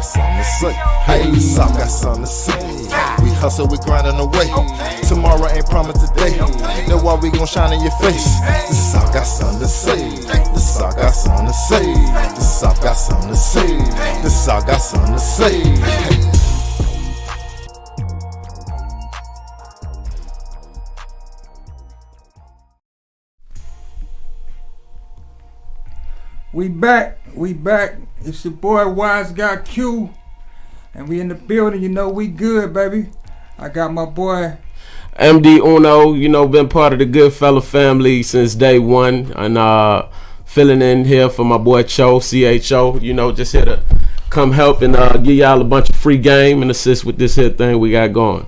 got something to say. Hey, the South got something to say. We hustle, we grinding away. Tomorrow ain't promised today. Know why we gon' shine in your face. The South got something to say. The South got something to say. The South got something to say. The South got something to say. Hey. We back. It's your boy Wise Guy Q, and we in the building. You know we good, baby. I got my boy MD Uno. You know, been part of the Goodfella family since day one, and filling in here for my boy CHO. You know, just here to come help and give y'all a bunch of free game and assist with this here thing we got going.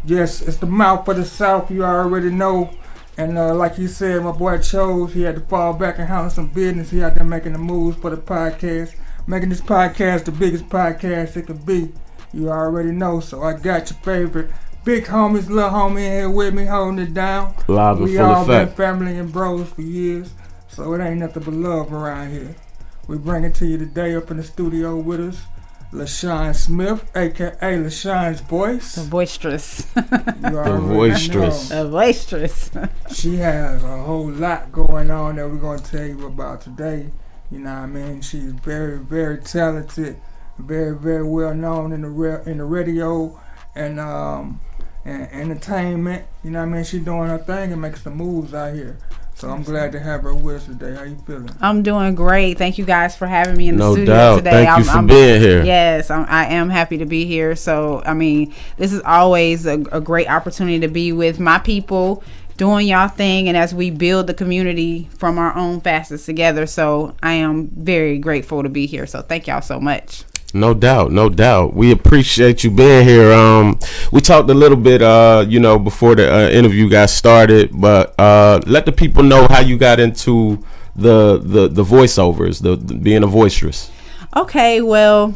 Yes, it's the mouth for the South. You already know. And like he said, my boy chose, he had to fall back and handle some business. He out there making the moves for the podcast, making this podcast the biggest podcast it could be. You already know. So I got your favorite big homies, little homie in here with me, holding it down. Live and we full all effect. been family and bros for years, so it ain't nothing but love around here. We bring it to you today up in the studio with us, Lashon Smith, aka Lashon's voice. The Voicestress. The Voicestress. The Voicestress. She has a whole lot going on that we're going to tell you about today. You know what I mean? She's very, very talented, very, very well known in the radio and entertainment. You know what I mean? She's doing her thing and making some moves out here. So I'm glad to have her with us today. How you feeling? I'm doing great. Thank you guys for having me in the studio doubt. today. Thank you for being here. Yes, I am happy to be here. So, I mean, this is always a great opportunity to be with my people, doing y'all thing, and as we build the community from our own facets together. So I am very grateful to be here. So thank y'all so much. No doubt. We appreciate you being here. We talked a little bit, before the interview got started, but let the people know how you got into the voiceovers, the being a voicestress. Okay, well,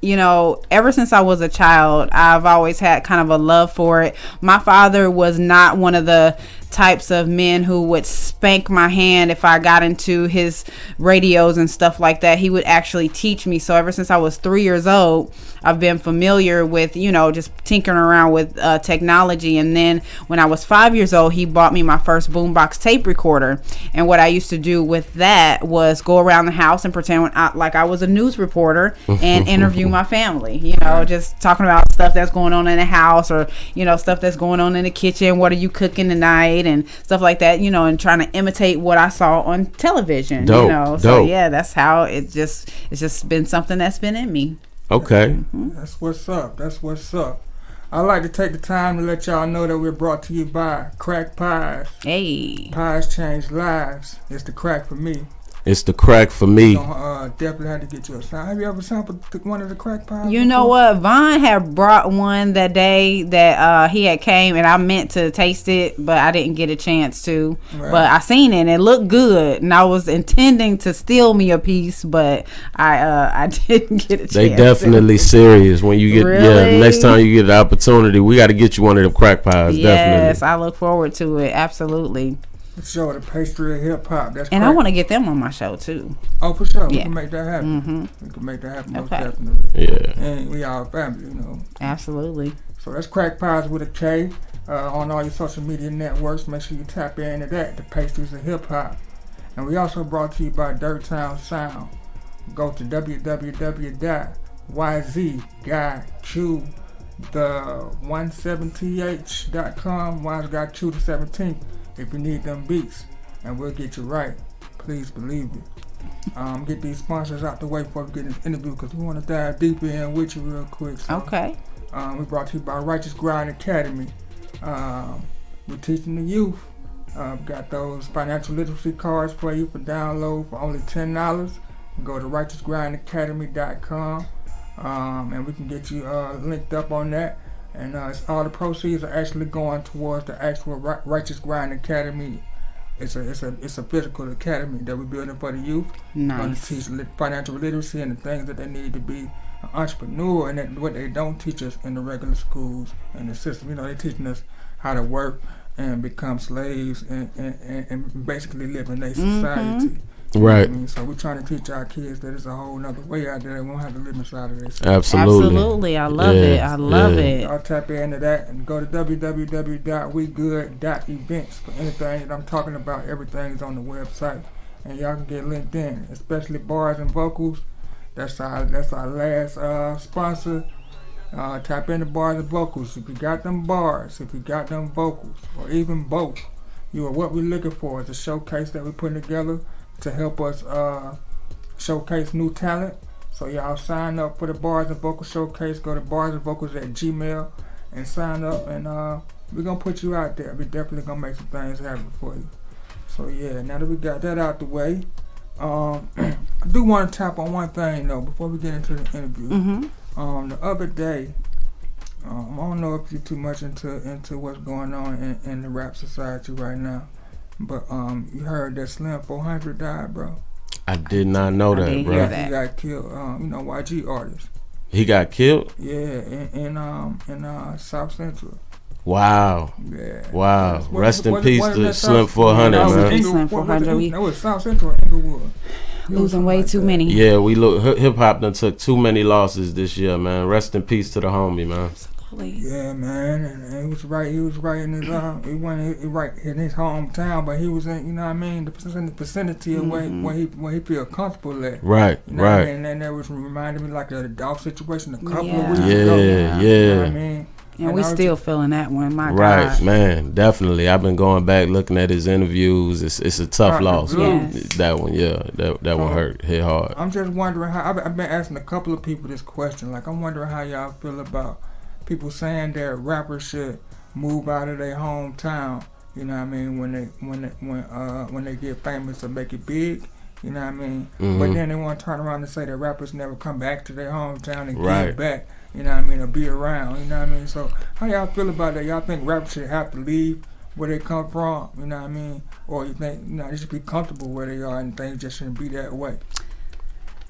you know, ever since I was a child, I've always had kind of a love for it. My father was not one of the types of men who would spank my hand if I got into his radios and stuff like that. He would actually teach me. So ever since I was 3 years old, I've been familiar with, you know, just tinkering around with technology. And then when I was 5 years old, he bought me my first boombox tape recorder. And what I used to do with that was go around the house and pretend like I was a news reporter and interview my family, you know, just talking about stuff that's going on in the house, or, you know, stuff that's going on in the kitchen. What are you cooking tonight? And stuff like that, you know, and trying to imitate what I saw on television. Dope, you know, so yeah, that's how it's just been something that's been in me. Okay. That's what's up. I like to take the time to let y'all know that we're brought to you by Crack Pies. Hey, Pies change lives. It's the crack for me. It's the crack for me. Definitely had to get you a sample. Have you ever sampled one of the crack pies? You know what? Vaughn had brought one that day that he had came, and I meant to taste it, but I didn't get a chance to. Right. But I seen it, and it looked good, and I was intending to steal me a piece, but I didn't get a chance. They definitely serious when you get next time you get the opportunity, we got to get you one of them crack pies. Yes, definitely. I look forward to it. Absolutely. Show the pastry of hip hop. That's and I want to get them on my show too. Oh, for sure. Yeah. We can make that happen. Mm-hmm. We can make that happen. Okay. Most definitely. Yeah. And we all family, you know. Absolutely. So that's Crack Pies with a K on all your social media networks. Make sure you tap into that. The pastries of hip hop. And we also brought to you by Dirt Town Sound. Go to www.yzguyq117th.com. Wise Guy Q the 17th. If you need them beats, and we'll get you right. Please believe it. Get these sponsors out the way before we get this interview, because we want to dive deeper in with you real quick. So, okay. We brought to you by Righteous Grind Academy. We're teaching the youth. Got those financial literacy cards for you for download for only $10. Go to righteousgrindacademy.com, and we can get you linked up on that. And all the proceeds are actually going towards the actual Righteous Grind Academy. It's a physical academy that we're building for the youth. Nice. Going to teach financial literacy and the things that they need to be an entrepreneur, and that what they don't teach us in the regular schools and the system. You know, they're teaching us how to work and become slaves and basically live in a society. Right. I mean, so we're trying to teach our kids that it's a whole nother way out there. They won't have to live inside of this. Absolutely. I love it. I love it. I'll tap into that and go to www.wegood.events for anything that I'm talking about. Everything's on the website, and y'all can get linked in, especially bars and vocals. That's our last sponsor. Tap into bars and vocals. If you got them bars, if you got them vocals, or even both, you are what we're looking for. It's a showcase that we're putting together to help us showcase new talent. So y'all sign up for the Bars and Vocals Showcase. Go to barsandvocals@gmail and sign up, and we're gonna put you out there. We're definitely gonna make some things happen for you. So yeah, now that we got that out the way, I do want to tap on one thing though before we get into the interview. The other day, I don't know if you're too much into what's going on in the rap society right now, but you heard that Slim 400 died, bro. I did not know that, bro. He got killed. YG artist. He got killed? Yeah, in South Central. Wow. Yeah. Wow. Rest in peace to Slim 400, man. Slim 400. That was South Central or Inglewood. Losing way too many. Yeah, hip hop done took too many losses this year, man. Rest in peace to the homie, man. Yeah, man, and he was right. He was right in his he wasn't right in his hometown, but he was in, you know what I mean, the vicinity of where he feel comfortable at. Right, you know right. What I mean? And that was reminded me like of the dog situation a couple of weeks ago. Yeah. You know what I mean? And we still feeling that one, my God. Right, man, definitely. I've been going back looking at his interviews. It's a tough loss. Yes. That one, yeah, that one hit hard. I'm just wondering how. I've been asking a couple of people this question. Like, I'm wondering how y'all feel about people saying that rappers should move out of their hometown. You know what I mean? When they get famous or make it big. You know what I mean? But then they want to turn around and say that rappers never come back to their hometown and give back. You know what I mean? Or be around. You know what I mean? So how y'all feel about that? Y'all think rappers should have to leave where they come from? You know what I mean? Or you think they should be comfortable where they are and things just shouldn't be that way?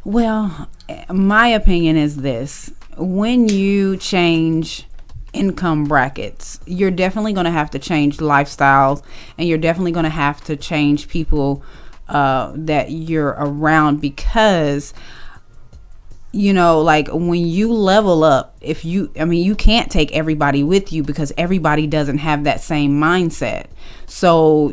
Well, my opinion is this. When you change income brackets, you're definitely going to have to change lifestyles, and you're definitely going to have to change people that you're around, because like when you level up, you can't take everybody with you because everybody doesn't have that same mindset. So,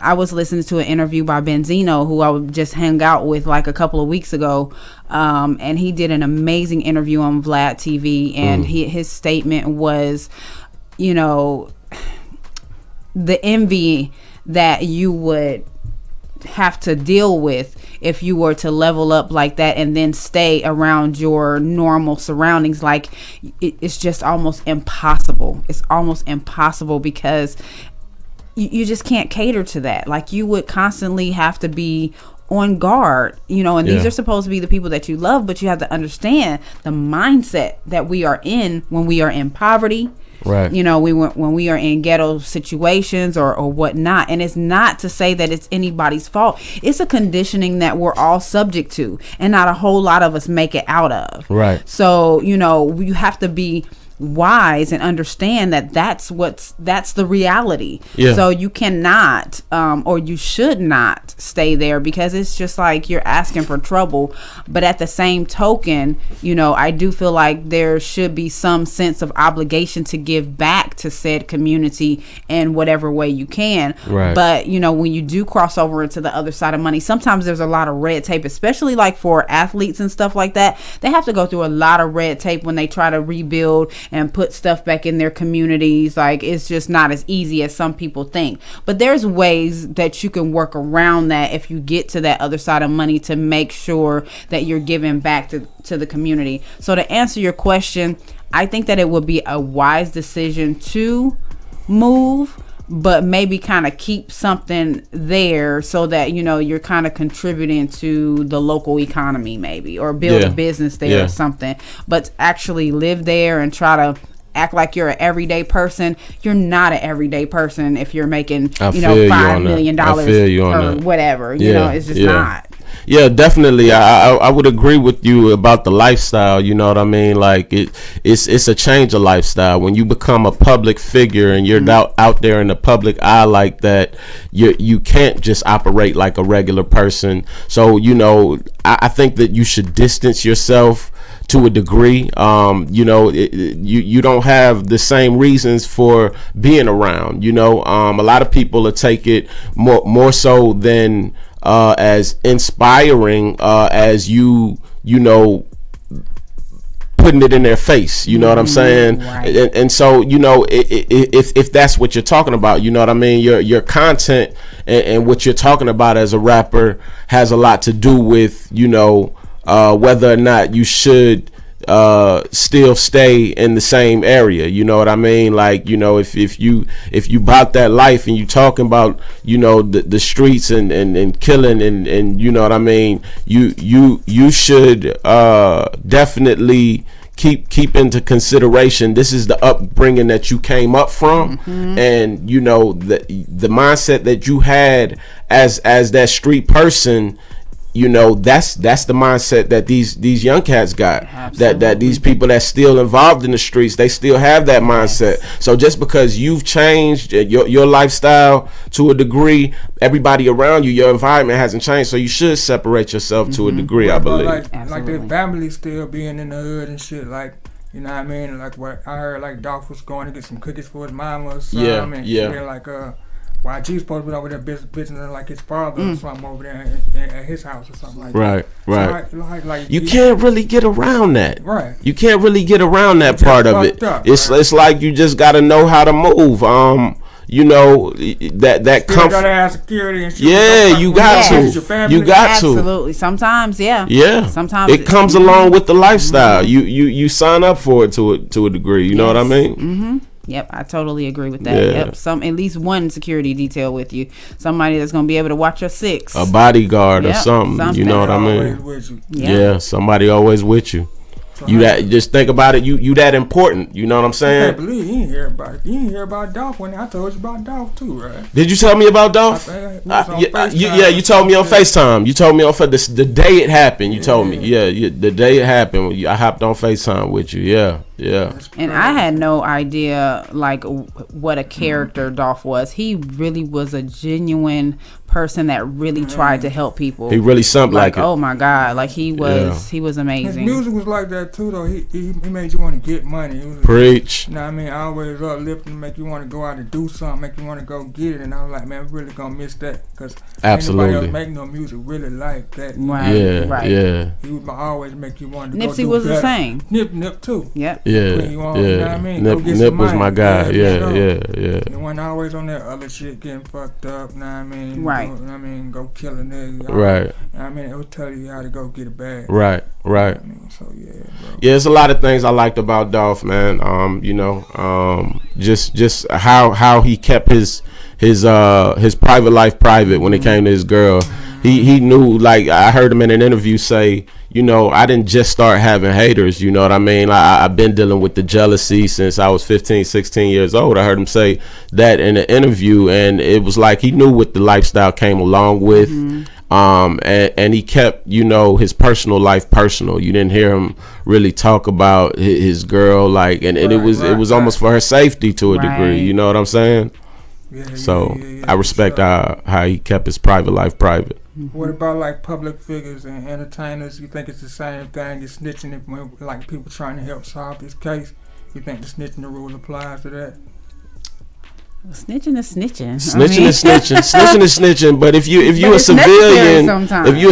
I was listening to an interview by Benzino, who I just hung out with like a couple of weeks ago. And he did an amazing interview on Vlad TV. And his statement was, the envy that you would have to deal with if you were to level up like that and then stay around your normal surroundings. Like, it's just almost impossible. It's almost impossible because you just can't cater to that. Like, you would constantly have to be on guard, and these are supposed to be the people that you love, but you have to understand the mindset that we are in when we are in poverty. Right. When we are in ghetto situations or whatnot. And it's not to say that it's anybody's fault. It's a conditioning that we're all subject to, and not a whole lot of us make it out of. Right. So, you have to be wise and understand that that's the reality. Yeah. So you cannot or you should not stay there, because it's just like you're asking for trouble. But at the same token, I do feel like there should be some sense of obligation to give back to said community in whatever way you can. Right. But when you do cross over into the other side of money, sometimes there's a lot of red tape, especially like for athletes and stuff like that. They have to go through a lot of red tape when they try to rebuild and put stuff back in their communities. Like, it's just not as easy as some people think. But there's ways that you can work around that if you get to that other side of money, to make sure that you're giving back to the community. So to answer your question, I think that it would be a wise decision to move, but maybe kind of keep something there so that you're kind of contributing to the local economy, maybe, or build a business there or something. But actually live there and try to act like you're an everyday person. You're not an everyday person if you're making $5 million or whatever. It's just not. Yeah, definitely. I would agree with you about the lifestyle. You know what I mean? Like it's a change of lifestyle when you become a public figure and you're out there in the public eye like that. You can't just operate like a regular person. So you know, I think that you should distance yourself to a degree. You don't have the same reasons for being around. You know, a lot of people will take it more so than as inspiring as you know, putting it in their face. You know what I'm saying? Right. And so, you know, if that's what you're talking about, you know what I mean? Your content and what you're talking about as a rapper has a lot to do with, you know, whether or not you should still stay in the same area. You know what I mean? Like, you know, if you bought that life and you talking about, you know, the streets and killing and you know what I mean, you should definitely keep into consideration this is the upbringing that you came up from, and you know the mindset that you had as that street person. You know, that's the mindset that these young cats got. Absolutely. That these people that's still involved in the streets, they still have that mindset. So just because you've changed your lifestyle to a degree, everybody around you, your environment hasn't changed. So you should separate yourself to a degree, I believe. Like their family still being in the hood and shit, like, you know what I mean? Like what I heard, like Dolph was going to get some cookies for his mama or something. Yeah. Like YG's supposed to be over there visiting like his father or something over there at his house or something like that. Right. So like you can't really get around that. Right. You can't really get around that part of it. It's like you just got to know how to move. You know, that comfort. You gotta have security and shit. Yeah, you got to. You got to. Absolutely. Sometimes, yeah. Yeah. Sometimes it comes along with the lifestyle. You sign up for it to a degree. You know what I mean? Mm-hmm. Yep, I totally agree with that. Yeah. Yep, at least one security detail with you, somebody that's gonna be able to watch your six, a bodyguard or something. You know what I mean? Yeah, somebody always with you. So you that just think about it. You that important. You know what I'm saying? I can't believe you didn't hear about it. You didn't hear about Dolph when I told you about Dolph too, right? Did you tell me about Dolph? You told me on FaceTime. You told me on the day it happened. You told me. Yeah, the day it happened. I hopped on FaceTime with you. Yeah. And I had no idea like what a character Dolph was. He really was a genuine person that really tried to help people. He really something like it. Oh my God, like he was amazing. His music was like that too though. He made you want to get money. Preach. You know what I mean? Always uplifting, make you want to go out and do something, make you want to go get it. And I was like, man, I'm really gonna miss that because anybody else make no music really like that. Right. Yeah. He would always make you want to Nipsey go do was better. the same. Nip too. Yep. Yeah. You know what I mean? Nip was my guy. Yeah. He wasn't always on that other shit getting fucked up. Know what I mean? Right. Go kill a nigga. Right. I mean, it will tell you how to go get a bag. Right. I mean, so bro. Yeah, there's a lot of things I liked about Dolph, man. Just how he kept his private life private when it came to his girl. He knew, like I heard him in an interview say, you know, I didn't just start having haters, you know what I mean? I've been dealing with the jealousy since I was 15, 16 years old. I heard him say that in an interview, and it was like he knew what the lifestyle came along with. And he kept, you know, his personal life personal. You didn't hear him really talk about his girl, like, and it was almost for her safety to a degree, you know what I'm saying? I respect how he kept his private life private. What about like public figures and entertainers? You think it's the same thing as snitching when like people trying to help solve this case? You think the snitching rule applies to that? Snitching is snitching. Snitching is snitching. But if you're a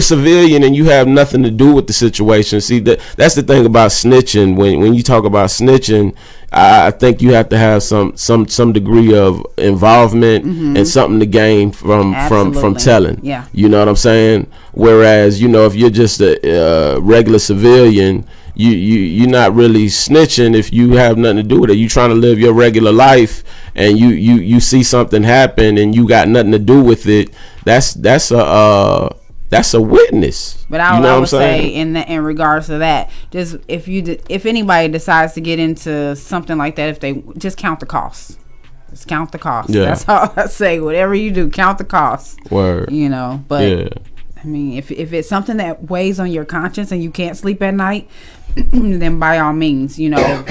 civilian and you have nothing to do with the situation, see that's the thing about snitching. When you talk about snitching, I think you have to have some degree of involvement and something to gain from telling. Yeah. You know what I'm saying? Whereas, you know, if you're just a regular civilian, you're not really snitching if you have nothing to do with it. You trying to live your regular life and you see something happen and you got nothing to do with it. That's a witness. But I would say in regards to that, just if anybody decides to get into something like that, if they just count the costs. Just count the costs. Yeah. That's all I say. Whatever you do, count the costs. Word. You know, but I mean, if it's something that weighs on your conscience and you can't sleep at night, then by all means, you know,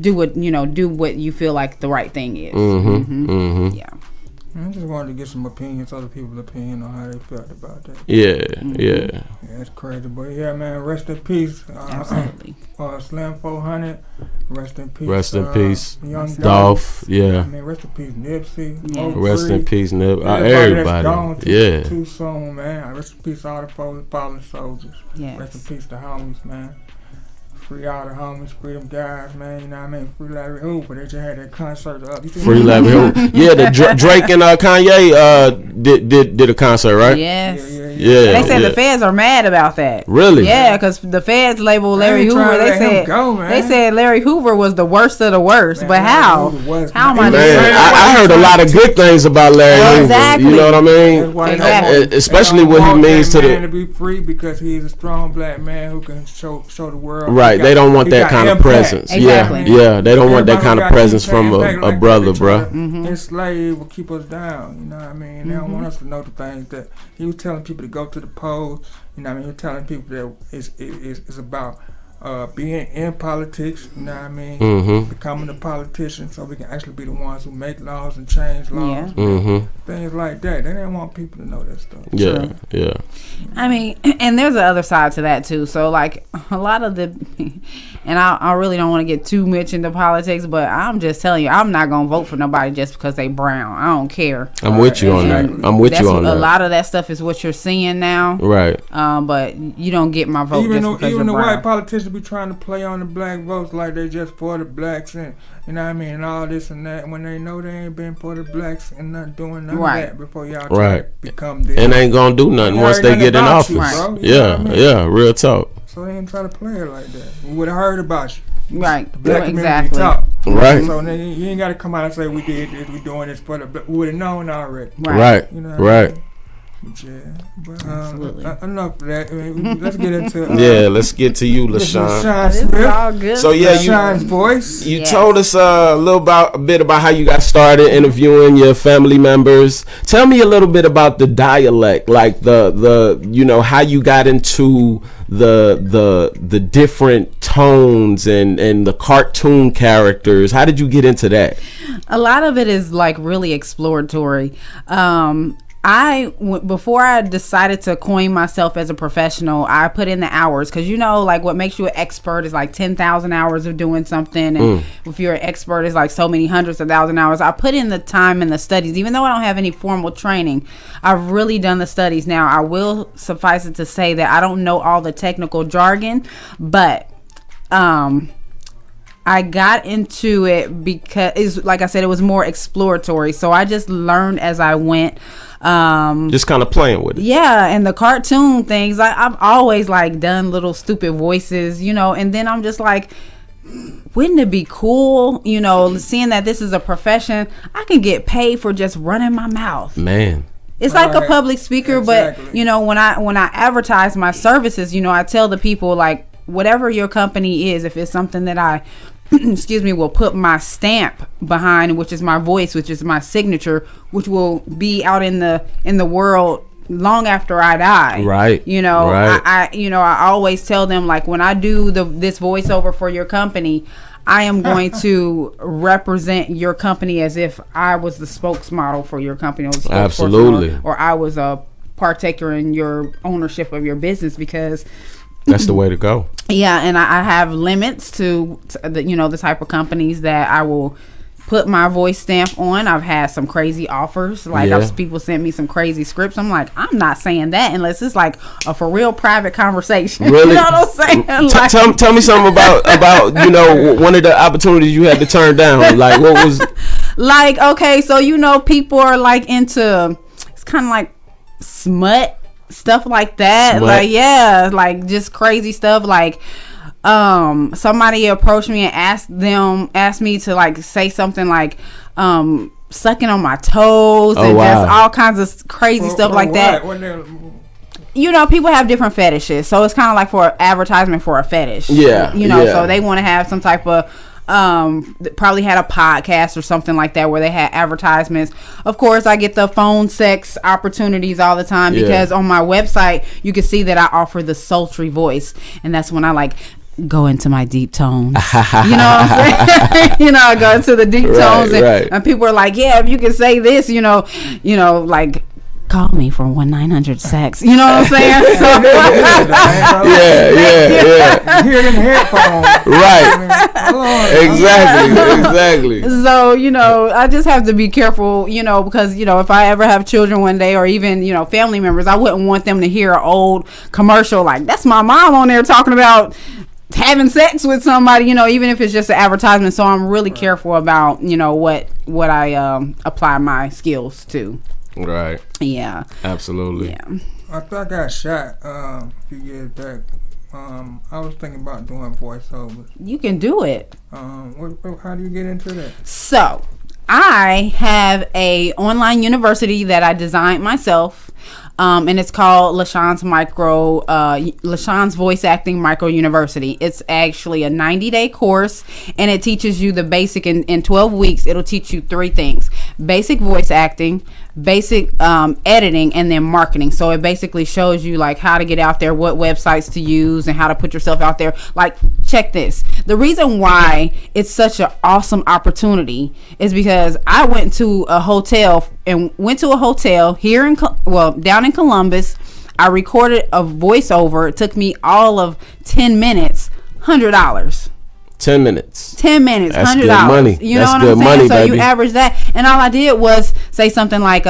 do what you feel like the right thing is. Yeah. I just wanted to get some opinions, other people's opinion on how they felt about that. Yeah. Yeah, it's crazy, but yeah, man, rest in peace. Absolutely. Slam 400, rest in peace. Rest in peace, Young Dolph. Yeah. I mean, rest in peace, Nipsey. Yeah. Rest in peace, Nip. Everybody. Everybody. Gone Yeah. Too soon, man. Rest in peace, all the fallen soldiers. Yes. Rest in peace, the homies, man. Free all the homies, free them guys, man. You know what I mean? Free Larry Hoover. They just had that concert up. Free Larry Hoover. Yeah, the Drake and Kanye did a concert, right? Yes. Yeah. They said the feds are mad about that. Really? Yeah, because the feds labeled Larry Hoover. They said Larry Hoover was the worst of the worst. Man, but how? How am I? Man, I heard a lot of good things about Larry Hoover. Exactly. You know what I mean? Exactly. Especially what he means to to be free because he's a strong black man who can show the world. Right. They don't want that kind of presence. Exactly. Yeah. They don't want that kind of presence from a brother, bro. Enslaved will keep us down. You know what I mean? They don't want us to know the things that he was telling people to go to the polls. You know what I mean? He was telling people that it's about being in politics. You know what I mean? Becoming a politician so we can actually be the ones who make laws and change laws. Things like that. They didn't want people to know that stuff. Yeah. I mean, and there's the other side to that too. So like a lot of the, and I really don't want to get too much into politics, but I'm just telling you, I'm not gonna vote for nobody just because they brown. I don't care. I'm with you on that. I'm with you on that. A lot of that stuff is what you're seeing now. Right. But you don't get my vote even just because even you're the brown. white politicians be trying to play on the black votes like they just for the blacks and you know what I mean and all this and that when they know they ain't been for the blacks and not doing none of that before y'all try to become this. And ain't gonna do nothing once they get in office. Yeah, real talk. So they ain't try to play it like that. We would have heard about you. Right. The black exactly. Talk. Right. So you ain't got to come out and say we did this, we doing this for the black. We would have known already. Right. You know right. I mean? But enough of that. I mean, let's get into let's get to you, Lashon. This is all good. So yeah, Lashon's voice. You told us a bit about how you got started interviewing your family members. Tell me a little bit about the dialect, like the you know how you got into the different tones and the cartoon characters. How did you get into that? A lot of it is like really exploratory. Before I decided to coin myself as a professional, I put in the hours because you know, like what makes you an expert is like 10,000 hours of doing something, and if you're an expert, it's like so many hundreds of thousand hours. I put in the time and the studies, even though I don't have any formal training. I've really done the studies. Now, I will suffice it to say that I don't know all the technical jargon, but I got into it because, like I said, it was more exploratory. So I just learned as I went. Just kind of playing with it. Yeah, and the cartoon things, I've always like done little stupid voices, you know, and then I'm just like, wouldn't it be cool, you know, seeing that this is a profession, I can get paid for just running my mouth. Man. It's like a public speaker, but you know, when I advertise my services, you know, I tell the people like, whatever your company is, if it's something that I will put my stamp behind, which is my voice, which is my signature, which will be out in the world long after I die. Right. You know, right. I always tell them, like, when I do this voiceover for your company, I am going to represent your company as if I was the spokesmodel for your company. Or absolutely. Or I was a partaker in your ownership of your business, because that's the way to go. Yeah, and I have limits to the, you know, the type of companies that I will put my voice stamp on. I've had some crazy offers. Like, people sent me some crazy scripts. I'm like, I'm not saying that unless it's like a for real private conversation. Really? You know what I'm saying? Like, tell me something about you know, one of the opportunities you had to turn down. Like, what was? Like, okay, so you know, people are like into, it's kind of like smut. Stuff like that. Smut. Like, yeah, like just crazy stuff. Like, somebody approached me and asked me to like say something like sucking on my toes and just all kinds of crazy stuff like that. You know, people have different fetishes, so it's kind of like for advertisement for a fetish. Yeah, you know, so they want to have some type of probably had a podcast or something like that where they had advertisements. Of course, I get the phone sex opportunities all the time because on my website you can see that I offer the sultry voice, and that's when I like go into my deep tones. You know what I'm saying? You know, I go into the deep tones, and people are like, yeah, if you can say this, you know, like, call me for 1-900-SEX. You know what I'm saying? So, yeah. Hear it in the headphones. Right. Exactly. So, you know, I just have to be careful, you know, because, you know, if I ever have children one day or even, you know, family members, I wouldn't want them to hear an old commercial like, that's my mom on there talking about having sex with somebody, you know, even if it's just an advertisement. So I'm really careful about, you know, what I apply my skills to. Right. Yeah. Absolutely. Yeah. I thought I got shot a few years back. I was thinking about doing voiceovers. You can do it. How do you get into that? So I have a online university that I designed myself. And it's called Lashon's Micro, Lashon's Voice Acting Micro University. It's actually a 90-day course, and it teaches you the basic. In 12 weeks, it'll teach you 3 things: basic voice acting, basic editing, and then marketing. So it basically shows you like how to get out there, what websites to use, and how to put yourself out there. Like, check this. The reason why it's such an awesome opportunity is because I went to a hotel here down in Columbus. I recorded a voiceover. It took me all of 10 minutes, $100. 10 minutes. That's $100. Good money. You That's know what good I'm saying? money, So baby. you average that, and all I did was say something like,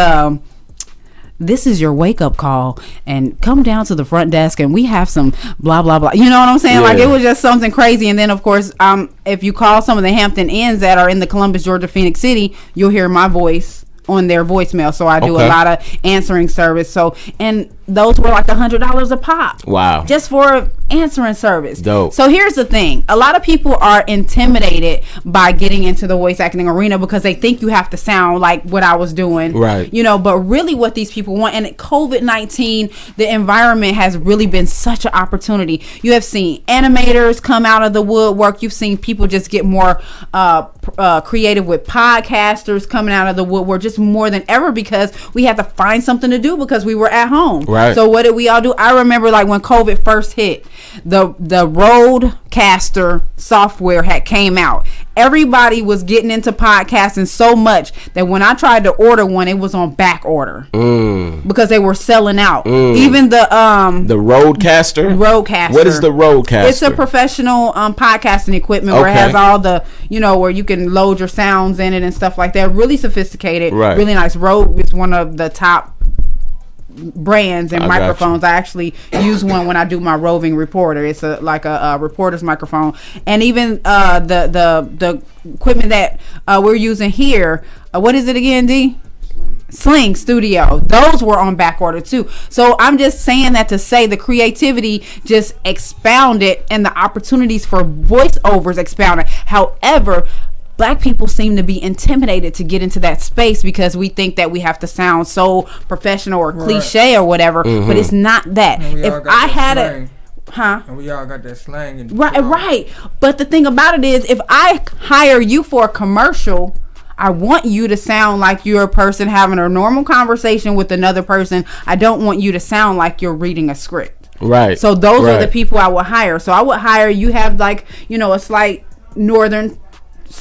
this is your wake up call, and come down to the front desk and we have some blah blah blah. You know what I'm saying? Like, it was just something crazy. And then of course, if you call some of the Hampton Inns that are in the Columbus, Georgia, Phoenix City, you'll hear my voice on their voicemail. So I do a lot of answering service. So, and those were like $100 a pop. Wow. Just for answering service. Dope. So here's the thing. A lot of people are intimidated by getting into the voice acting arena because they think you have to sound like what I was doing. Right. You know, but really what these people want, and COVID-19, the environment has really been such an opportunity. You have seen animators come out of the woodwork. You've seen people just get more creative with podcasters coming out of the woodwork, just more than ever, because we had to find something to do because we were at home. Right. So what did we all do? I remember like when COVID first hit, the Rodecaster software had came out. Everybody was getting into podcasting so much that when I tried to order one, it was on back order because they were selling out. Even the Rodecaster. What is the Rodecaster? It's a professional podcasting equipment where it has all the, you know, where you can load your sounds in it and stuff like that. Really sophisticated, really nice. Rode is one of the top brands and microphones. I actually use one when I do my roving reporter. It's like a reporter's microphone. And even the equipment that we're using here, what is it again, D? Sling Studio. Those were on back order too. So I'm just saying that to say the creativity just expounded and the opportunities for voiceovers expounded. However, Black people seem to be intimidated to get into that space because we think that we have to sound so professional or cliche or whatever, but it's not that. If I had it, and we all got that slang. Right. But the thing about it is, if I hire you for a commercial, I want you to sound like you're a person having a normal conversation with another person. I don't want you to sound like you're reading a script. Right. So those are the people I would hire. So I would hire, you have like, you know, a slight northern,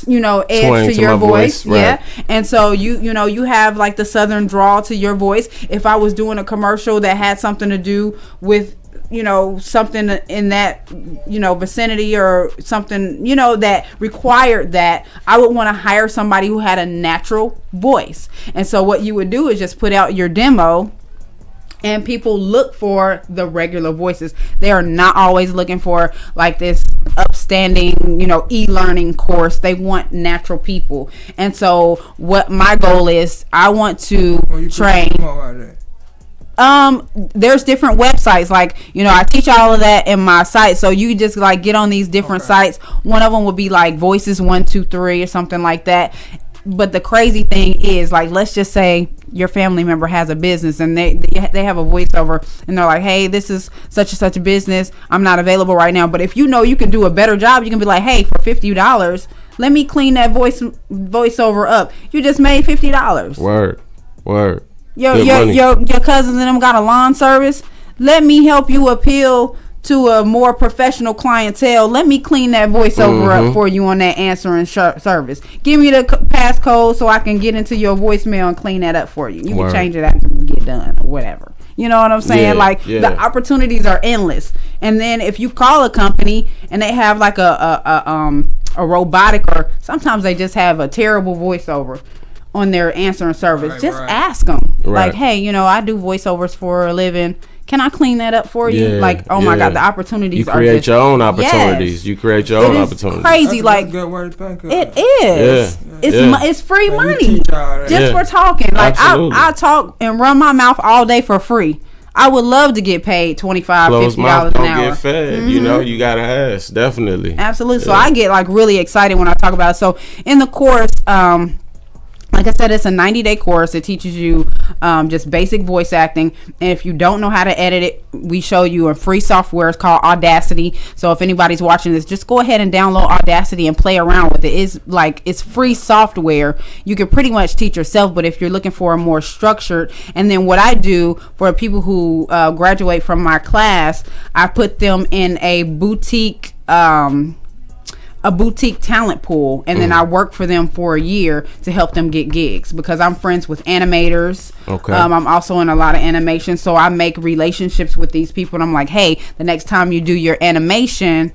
you know, edge to your voice. Yeah. And so you know, you have like the southern drawl to your voice. If I was doing a commercial that had something to do with, you know, something in that, you know, vicinity or something, you know, that required that, I would want to hire somebody who had a natural voice. And so what you would do is just put out your demo, and people look for the regular voices. They are not always looking for like this upstanding, you know, e-learning course. They want natural people. And so what my goal is, I want to train. There's different websites, like, you know, I teach all of that in my site, so you just like get on these different sites. One of them would be like Voices 123 or something like that. But the crazy thing is, like, let's just say your family member has a business and they have a voiceover and they're like, hey, this is such and such a business, I'm not available right now. But if you know you can do a better job, you can be like, hey, for $50, Let me clean that voiceover up. You just made $50. Word. Your cousins and them got a lawn service. Let me help you appeal to a more professional clientele. Let me clean that voiceover up for you on that answering service. Give me the passcode so I can get into your voicemail and clean that up for you. You can change it after you get done or whatever. You know what I'm saying? The opportunities are endless. And then if you call a company and they have like a robotic, or sometimes they just have a terrible voiceover on their answering service, ask them. Like, hey, I do voiceovers for a living. Can I clean that up for you? My God, the opportunities are create your own opportunities. You create your own opportunities. That's Crazy, a good way to think of it. It is. It's free money just for talking. Like I talk and run my mouth all day for free. I would love to get paid $25, $50 an hour. Get fed. You gotta ask, definitely. Absolutely. So I get like really excited when I talk about it. So in the course, like I said, it's a 90-day course. It teaches you just basic voice acting. And if you don't know how to edit it, we show you a free software. It's called Audacity. So if anybody's watching this, just go ahead and download Audacity and play around with it. It's free software. You can pretty much teach yourself, but if you're looking for a more structured, and then what I do for people who graduate from my class, I put them in a boutique talent pool, and then I work for them for a year to help them get gigs, because I'm friends with animators. Okay. I'm also in a lot of animation, so I make relationships with these people, and I'm like, hey, the next time you do your animation,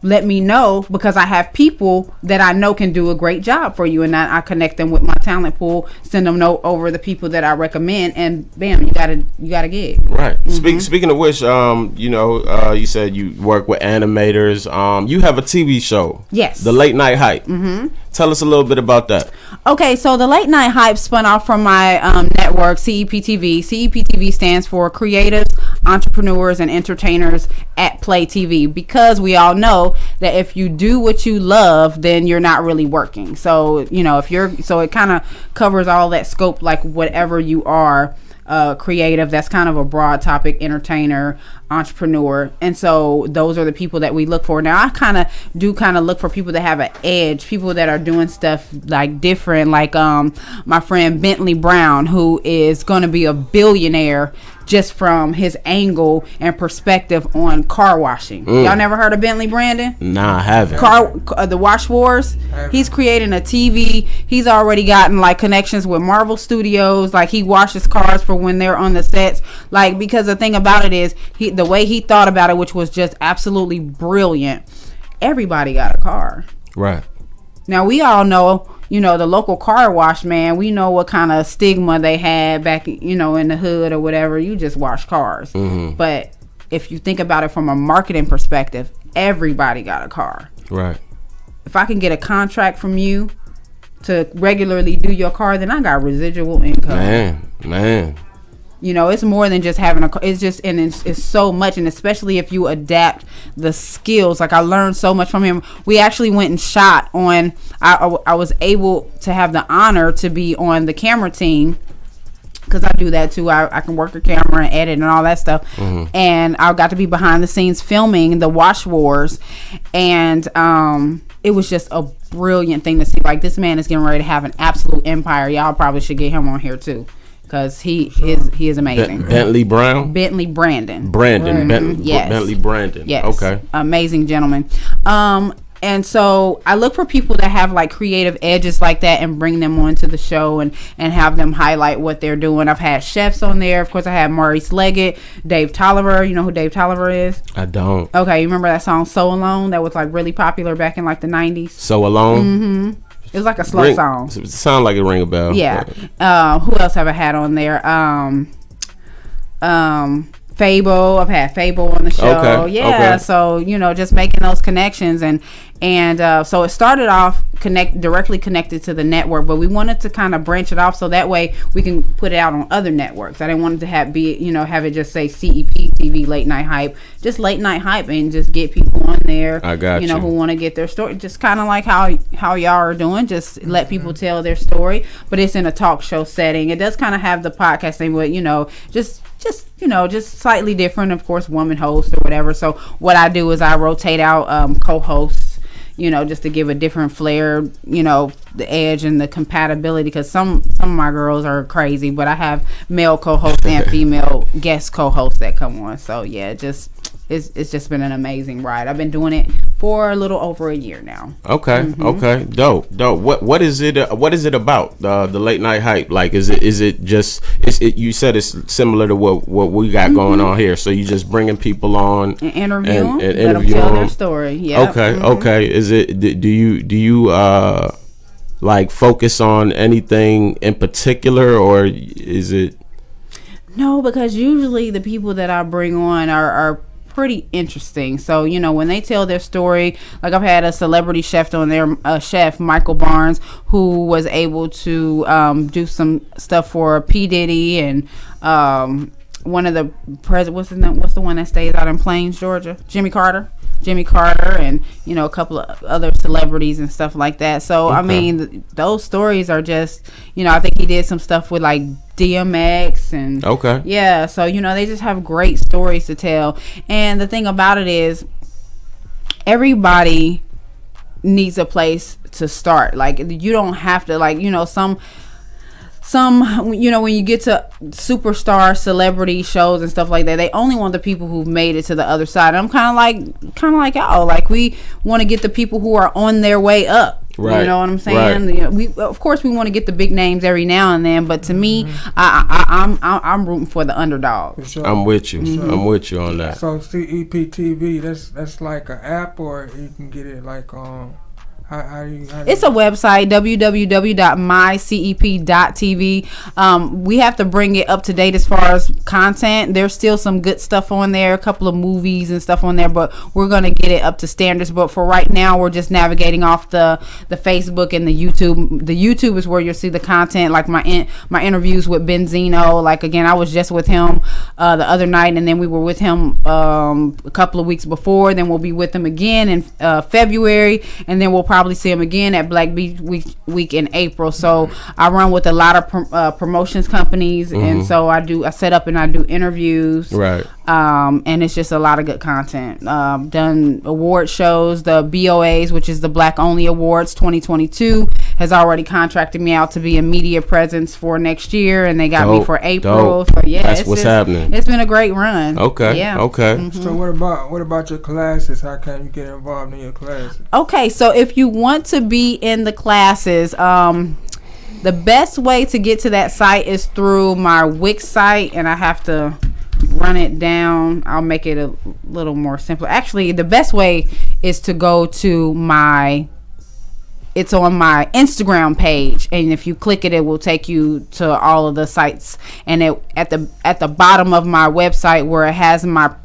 let me know, because I have people that I know can do a great job for you, and I connect them with my talent pool, send them over the people that I recommend, and bam, you got a gig. Right. Speaking of which, you said you work with animators. You have a TV show. Yes. The Late Night Hype. Tell us a little bit about that. Okay, so the Late Night Hype spun off from my network, CEP-TV. CEP-TV stands for Creatives, Entrepreneurs, and Entertainers at Play TV, because we all know that if you do what you love, then you're not really working. So, it kind of covers all that scope, like whatever you are. Creative, that's kind of a broad topic, entertainer, entrepreneur, and so those are the people that we look for. Now I kind of look for people that have an edge, people that are doing stuff like different, like my friend Bentley Brown, who is going to be a billionaire just from his angle and perspective on car washing. Y'all never heard of Bentley Brandon? Nah, I haven't. The Wash Wars. He's creating a TV. He's already gotten like connections with Marvel Studios. Like he washes cars for when they're on the sets. Like, because the thing about it is the way he thought about it, which was just absolutely brilliant. Everybody got a car. Right. Now we all know, the local car wash, man, we know what kind of stigma they had back, in the hood or whatever. You just wash cars. But if you think about it from a marketing perspective, everybody got a car. Right. If I can get a contract from you to regularly do your car, then I got residual income. Man. It's more than just having a car. It's just, and it's so much, and especially if you adapt the skills. Like, I learned so much from him. We actually went and shot on, I was able to have the honor to be on the camera team, because I do that too. I can work the camera and edit and all that stuff. And I got to be behind the scenes filming the Wash Wars, and it was just a brilliant thing to see. Like, this man is getting ready to have an absolute empire. Y'all probably should get him on here too, because he is amazing. Bentley Brown? Bentley Brandon. Yes. Bentley Brandon. Yes. Okay. Amazing gentleman. And so I look for people that have like creative edges like that and bring them onto the show and have them highlight what they're doing. I've had chefs on there. Of course, I had Maurice Leggett, Dave Tolliver. You know who Dave Tolliver is? I don't. Okay, you remember that song So Alone that was like really popular back in like the 90s? So Alone? It was like a slow song. It sound like it ring a bell. Yeah. Who else have I had on there? Fable. I've had Fable on the show. Okay. Yeah. Okay. So, just making those connections, and so it started off directly connected to the network, but we wanted to kind of branch it off so that way we can put it out on other networks. I didn't want it to have it just say CEP-TV Late Night Hype, just Late Night Hype, and just get people on there. I got you. Who want to get their story, just kind of like how y'all are doing. Just let people tell their story, but it's in a talk show setting. It does kind of have the podcast thing, but just slightly different. Of course, woman host or whatever. So what I do is I rotate out co-hosts. just to give a different flair, the edge and the compatibility, because some of my girls are crazy, but I have male co-hosts and female guest co-hosts that come on. So yeah, it's just been an amazing ride. I've been doing it for a little over a year now. Okay, okay, dope. What is it? What is it about the late night hype? Like, is it just? You said it's similar to what we got going on here. So you just bringing people on and interview them, and let them tell their story. Yeah. Okay. Is it? Do you like focus on anything in particular, or is it? No, because usually the people that I bring on are pretty interesting. So when they tell their story, like I've had a celebrity chef on there, chef Michael Barnes, who was able to do some stuff for P. Diddy and one of the what's the one that stays out in Plains, Georgia, Jimmy Carter, and a couple of other celebrities and stuff like that. So I mean, those stories are just, I think he did some stuff with like DMX and yeah. So they just have great stories to tell. And the thing about it is, everybody needs a place to start. Like, you don't have to, like, some when you get to superstar celebrity shows and stuff like that, they only want the people who've made it to the other side. And I'm kind of like y'all, like, we want to get the people who are on their way up. Right. You know what I'm saying? Right. We of course we want to get the big names every now and then, but to me, I'm rooting for the underdog. Sure. I'm with you. I'm with you on that. So EP2, that's like an app, or you can get it like on. It's a website, www.mycep.tv. We have to bring it up to date as far as content. There's still some good stuff on there, a couple of movies and stuff on there, but we're going to get it up to standards. But for right now, we're just navigating off the Facebook and the YouTube. The YouTube is where you'll see the content, like my interviews with Benzino. Like, again, I was just with him the other night, and then we were with him a couple of weeks before. Then we'll be with him again in February, and then we'll probably see him again at Black Beach Week in April. So I run with a lot of promotions companies, and so I set up and I do interviews, right? And it's just a lot of good content. Done award shows. The BOAs, which is the Black Only Awards 2022, has already contracted me out to be a media presence for next year, and they got me for April. So yeah, that's what's happening. It's been a great run. Okay. Yeah. Okay. So what about your classes? How can you get involved in your classes? Okay, so if you want to be in the classes, the best way to get to that site is through my Wix site, and I have to run it down. I'll make it a little more simple. Actually, the best way is to go to it's on my Instagram page, and if you click it, it will take you to all of the sites. And at the bottom of my website, where it has my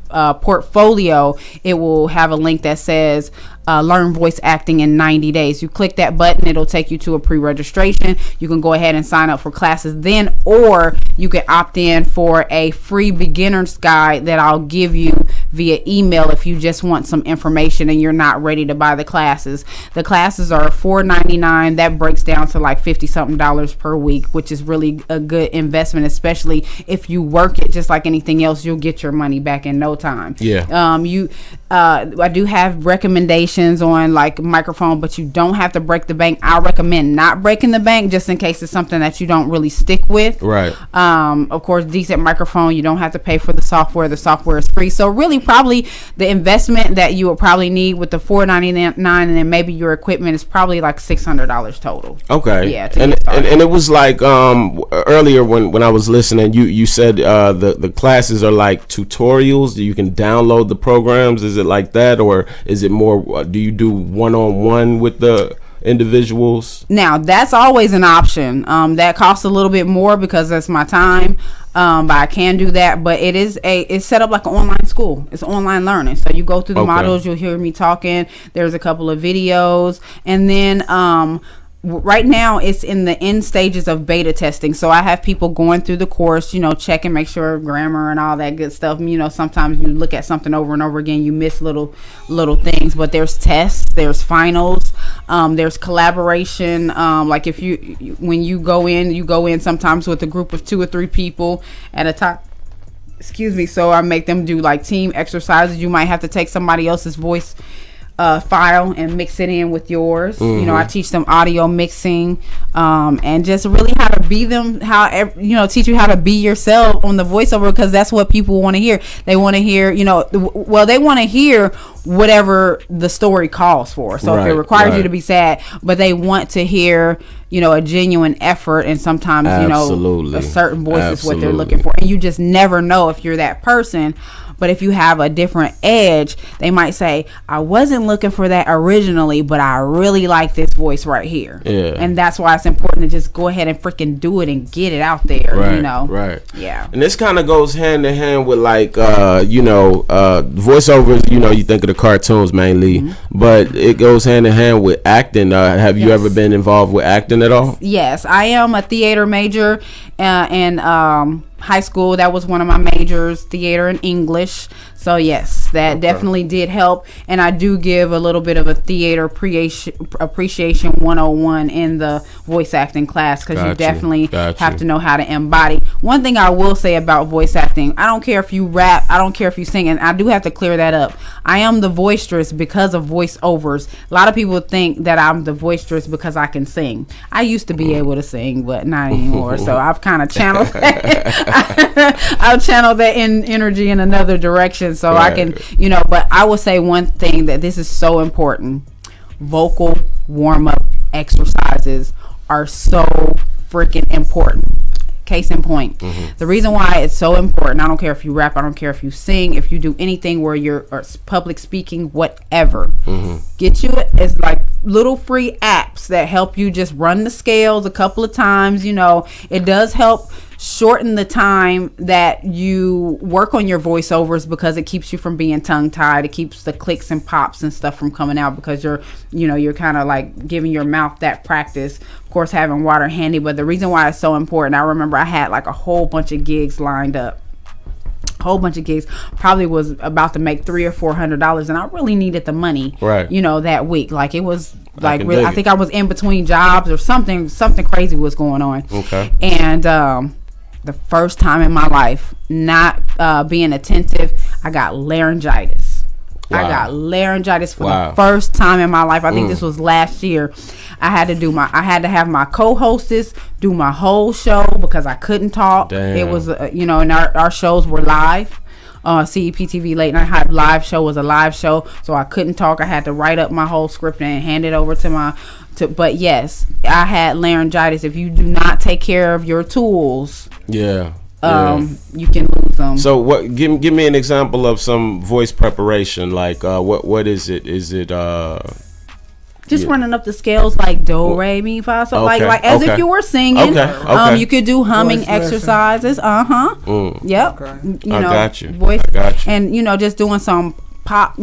portfolio, it will have a link that says learn voice acting in 90 days. You click that button, it'll take you to a pre-registration. You can go ahead and sign up for classes then, or you can opt in for a free beginner's guide that I'll give you via email if you just want some information and you're not ready to buy the classes. The classes are $4.99. That breaks down to like $50-something per week, which is really a good investment, especially if you work it just like anything else. You'll get your money back in no time. I do have recommendations on like microphone, but you don't have to break the bank. I recommend not breaking the bank just in case it's something that you don't really stick with. Right. Of course, decent microphone, you don't have to pay for the software. The software is free. So really, probably the investment that you will probably need with the $4.99 and then maybe your equipment is probably like $600 total. Okay. Yeah. And it was like earlier when I was listening, you said the classes are like tutorials. You can download the programs. Is it like that, or is it more? Do you do one-on-one with the individuals? Now that's always an option. That costs a little bit more because that's my time. But I can do that. But it's set up like an online school. It's online learning. So you go through the modules. You'll hear me talking. There's a couple of videos, and then right now it's in the end stages of beta testing. So I have people going through the course, check and make sure grammar and all that good stuff. Sometimes you look at something over and over again, you miss little things, but there's tests, there's finals, there's collaboration. Like when you go in sometimes with a group of 2 or 3 people at a time. Excuse me. So I make them do like team exercises. You might have to take somebody else's voice file and mix it in with yours. You know, I teach them audio mixing, and just really how to be them, teach you how to be yourself on the voiceover, because that's what people want to hear. They want to hear, they want to hear whatever the story calls for. So if it requires you to be sad, but they want to hear, a genuine effort, and sometimes, a certain voice is what they're looking for. And you just never know if you're that person. But if you have a different edge, they might say, I wasn't looking for that originally, but I really like this voice right here. Yeah. And that's why it's important to just go ahead and freaking do it and get it out there, Right. Yeah. And this kind of goes hand in hand with voiceovers, you think of the cartoons mainly, but it goes hand in hand with acting. Have you ever been involved with acting at all? Yes. I am a theater major in high school. That was one of my majors, theater and English. So yes, that definitely did help. And I do give a little bit of a theater appreciation 101 in the voice acting class, because you definitely have to know how to embody. One thing I will say about voice acting, I don't care if you rap, I don't care if you sing, and I do have to clear that up. I am the voicestress because of voiceovers. A lot of people think that I'm the voicestress because I can sing. I used to be able to sing, but not anymore. So I've kind of channeled that. I've channeled that energy in another direction. So I can, but I will say one thing, that this is so important. Vocal warm-up exercises are so freaking important. Case in point, the reason why it's so important, I don't care if you rap, I don't care if you sing, if you do anything where you're public speaking, whatever, get you, it's like little free apps that help you just run the scales a couple of times. It does help shorten the time that you work on your voiceovers, because it keeps you from being tongue tied. It keeps the clicks and pops and stuff from coming out, because you're kind of like giving your mouth that practice. Of course, having water handy. But the reason why it's so important, I remember I had like a whole bunch of gigs lined up. Probably was about to make $300 or $400, and I really needed the money, that week. Like, it was like, really, I think I was in between jobs or something crazy was going on. Okay. And the first time in my life not being attentive, I got laryngitis. Wow. I got laryngitis for the first time in my life. I think this was last year. I had to have my co-hostess do my whole show because I couldn't talk. Damn. It was, and our shows were live. CEP-TV Late Night Hype live show was a live show, so I couldn't talk. I had to write up my whole script and hand it over but yes, I had laryngitis. If you do not take care of your tools, you can lose them. So what? Give me an example of some voice preparation. Like what is it? Is it just running up the scales like do, re, mi, fa, so like as if you were singing. You could do humming voice exercises. Yep. I got you. Voice. And just doing some pop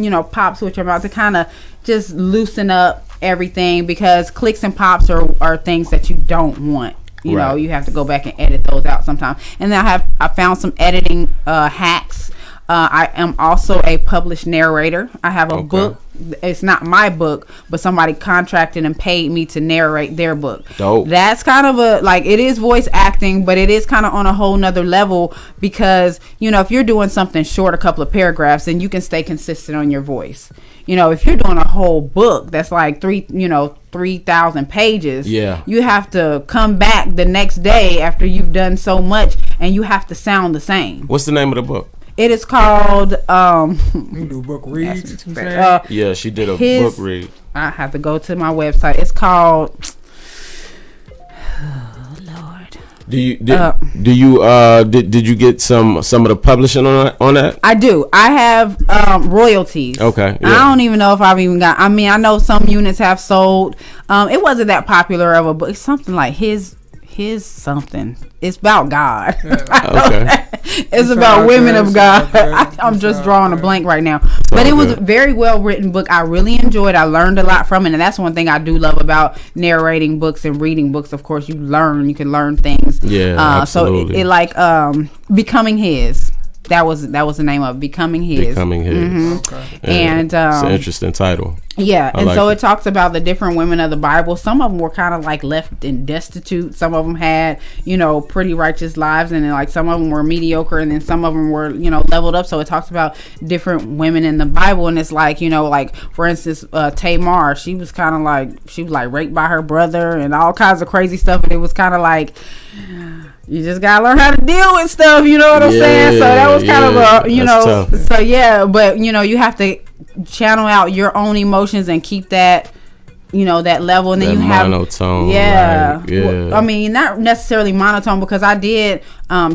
switch about to kind of just loosen up everything, because clicks and pops are things that you don't want. You have to go back and edit those out sometimes. And then I found some editing hacks. I am also a published narrator. I have a book. It's not my book, but somebody contracted and paid me to narrate their book. Dope. That's kind of it is voice acting, but it is kind of on a whole nother level, because if you're doing something short, a couple of paragraphs, then you can stay consistent on your voice. If you're doing a whole book that's like 3,000 pages, you have to come back the next day after you've done so much, and you have to sound the same. What's the name of the book? It is called you do book reads. She did a book read. I have to go to my website. It's called Lord. Did you get some of the publishing on that? I do. I have royalties. Okay. Yeah. I don't even know if I've even got. I mean, I know some units have sold. It wasn't that popular of a book. It's something like his something. It's about God. Yeah. It's about women of God. I'm just drawing a blank right now. But it was a very well written book. I really enjoyed it. I learned a lot from it. And that's one thing I do love about narrating books and reading books. Of course, you can learn things. Yeah, absolutely. So it like Becoming His. That was the name of it, Becoming His. Becoming His. Okay. And it's an interesting title. Yeah, I and like so it. it talks about the different women of the Bible. Some of them were kind of like left and destitute. Some of them had, pretty righteous lives, and then like some of them were mediocre, and then some of them were, leveled up. So it talks about different women in the Bible, and it's like, like for instance, Tamar, she was raped by her brother and all kinds of crazy stuff, and it was kind of like, you just gotta learn how to deal with stuff, you know what I'm saying? So that was kind of a, so yeah, but you have to channel out your own emotions and keep that, that level, and then that you have monotone. Well, I mean, not necessarily monotone, because I did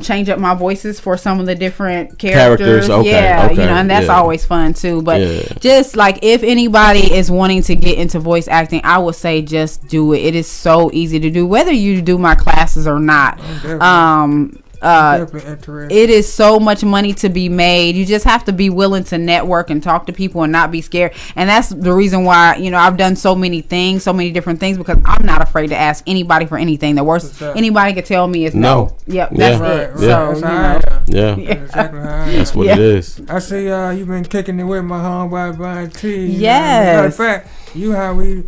change up my voices for some of the different characters. Okay. And that's always fun too. But just like, if anybody is wanting to get into voice acting, I would say just do it. It is so easy to do, whether you do my classes or not. It is so much money to be made. You just have to be willing to network and talk to people and not be scared. And that's the reason why, I've done so many things, so many different things, because I'm not afraid to ask anybody for anything. The worst anybody could tell me is no. Yep, that's it. So, Exactly how that's what it is. I see you've been kicking it with my homeboy Von T. Yes. Matter of fact,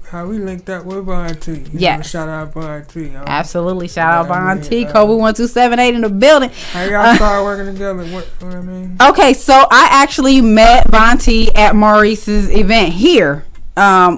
how we linked up with Von T. Yes. Shout out Von T. Absolutely. Shout out Von T. Kobe 1278 in the building. How y'all start working together? What I mean? Okay, so I actually met Von T at Maurice's event here. I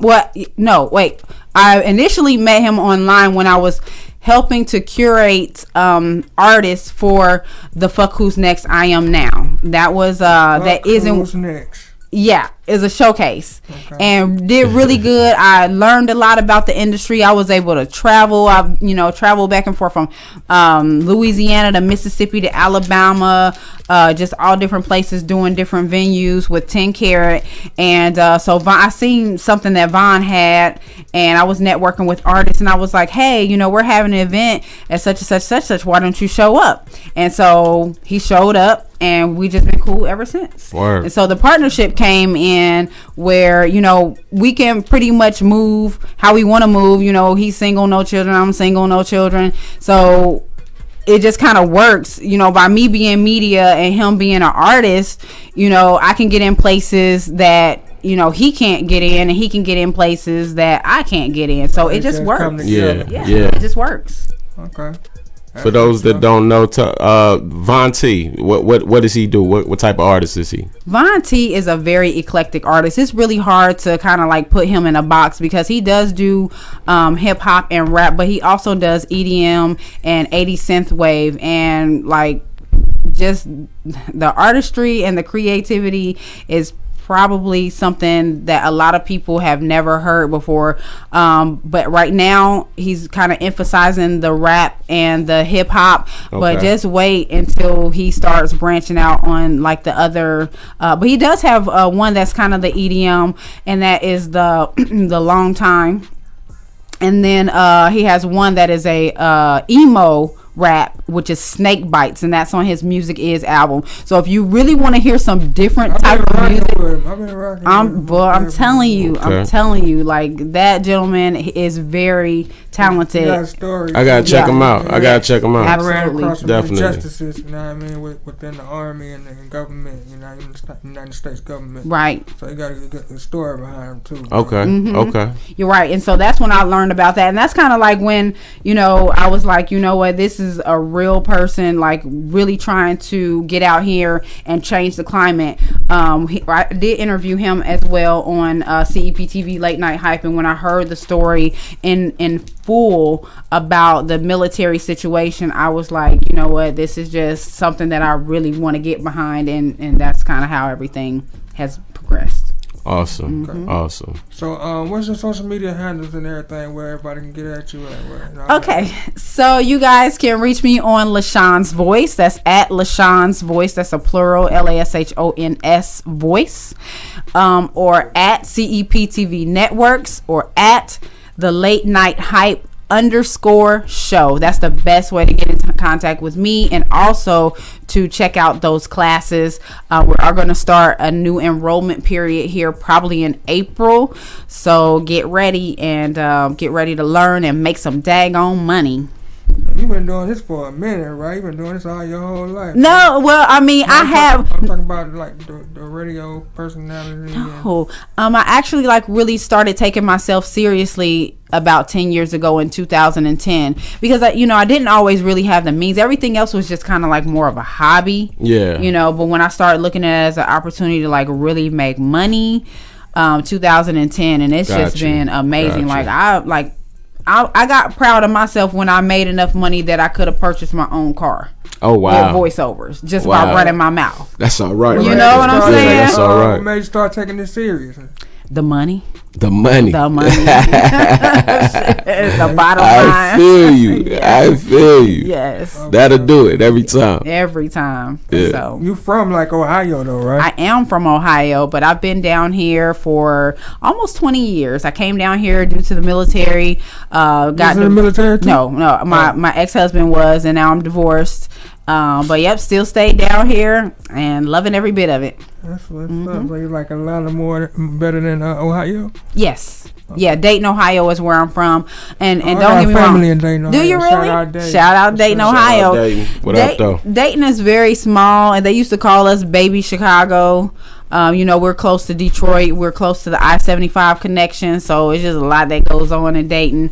initially met him online when I was helping to curate artists for the Fuck Who's Next I Am Now. That was Who's Next? Yeah, is a showcase, and did really good. I learned a lot about the industry. I was able to travel. I traveled back and forth from Louisiana to Mississippi to Alabama, just all different places, doing different venues with 10 Carat. And so I seen something that Von had, and I was networking with artists, and I was like, hey, we're having an event at such and such. Why don't you show up? And so he showed up, and we just been cool ever since. Word. And so the partnership came in where, we can pretty much move how we want to move. He's single, no children. I'm single, no children. So it just kind of works, by me being media and him being an artist. I can get in places that, he can't get in, and he can get in places that I can't get in. So it just works. Yeah. It just works. Okay. For those that don't know, Von T, what does he do? What type of artist is he? Von T is a very eclectic artist. It's really hard to kind of like put him in a box, because he does do hip hop and rap, but he also does EDM and 80 synthwave, and like just the artistry and the creativity is probably something that a lot of people have never heard before, but right now he's kind of emphasizing the rap and the hip hop. But just wait until he starts branching out on like the other but he does have one that's kind of the EDM, and that is the the Long Time. And then he has one that is a emo rap, which is Snake Bites, and that's on his Music Is album. So if you really want to hear some different type of music, I'm telling you, like, that gentleman is very talented. I gotta check him out. Absolutely. Definitely. Justices, within the army and the government, United States government. Right. So you got a good story behind him too. Okay. Okay. You're right. And so that's when I learned about that, and that's kind of like when I was like, what, this is a real person, like really trying to get out here and change the climate. I did interview him as well on CEP TV Late Night Hype, and when I heard the story in full about the military situation, I was like, what, this is just something that I really want to get behind, and that's kind of how everything has progressed. Awesome. Okay. Awesome. So what's your social media handles and everything where everybody can get at you at? Okay, so you guys can reach me on Lashon's Voice. That's at Lashon's Voice. That's a plural, LASHONS Voice. Or at CEP TV Networks, or at the Late Night Hype _show. That's the best way to get into contact with me, and also to check out those classes. We are going to start a new enrollment period here probably in April, so get ready and get ready to learn and make some daggone money. You've been doing this for a minute, right? You've been doing this all your whole life. No, well, I mean, No, I'm talking about like the radio personality. Oh, I actually like really started taking myself seriously about 10 years ago in 2010 because I didn't always really have the means. Everything else was just kind of like more of a hobby. Yeah. But when I started looking at it as an opportunity to like really make money, 2010, and it's just been amazing. I got proud of myself when I made enough money that I could have purchased my own car. Oh, wow. With voiceovers, just by running my mouth. That's all right. You know what I'm saying? That's all right. What made you start taking this serious? The money. The money. The bottom line. I feel you. Yes. That'll do it every time. Every time. Yeah. So You from like Ohio though, right? I am from Ohio, but I've been down here for almost 20 years. I came down here due to the military. Was in the military too? No. My ex-husband was, and now I'm divorced. But yep, still stayed down here and loving every bit of it. That's what's up. So you like a lot of more better than Ohio? Yes. Yeah, Dayton, Ohio is where I'm from. And I don't got get me family wrong. in Dayton, Do Ohio. you really? Shout out Dayton. Shout out Dayton, Ohio. What up, though? Dayton is very small, and they used to call us baby Chicago. We're close to Detroit. We're close to the I-75 connection, so it's just a lot that goes on in Dayton.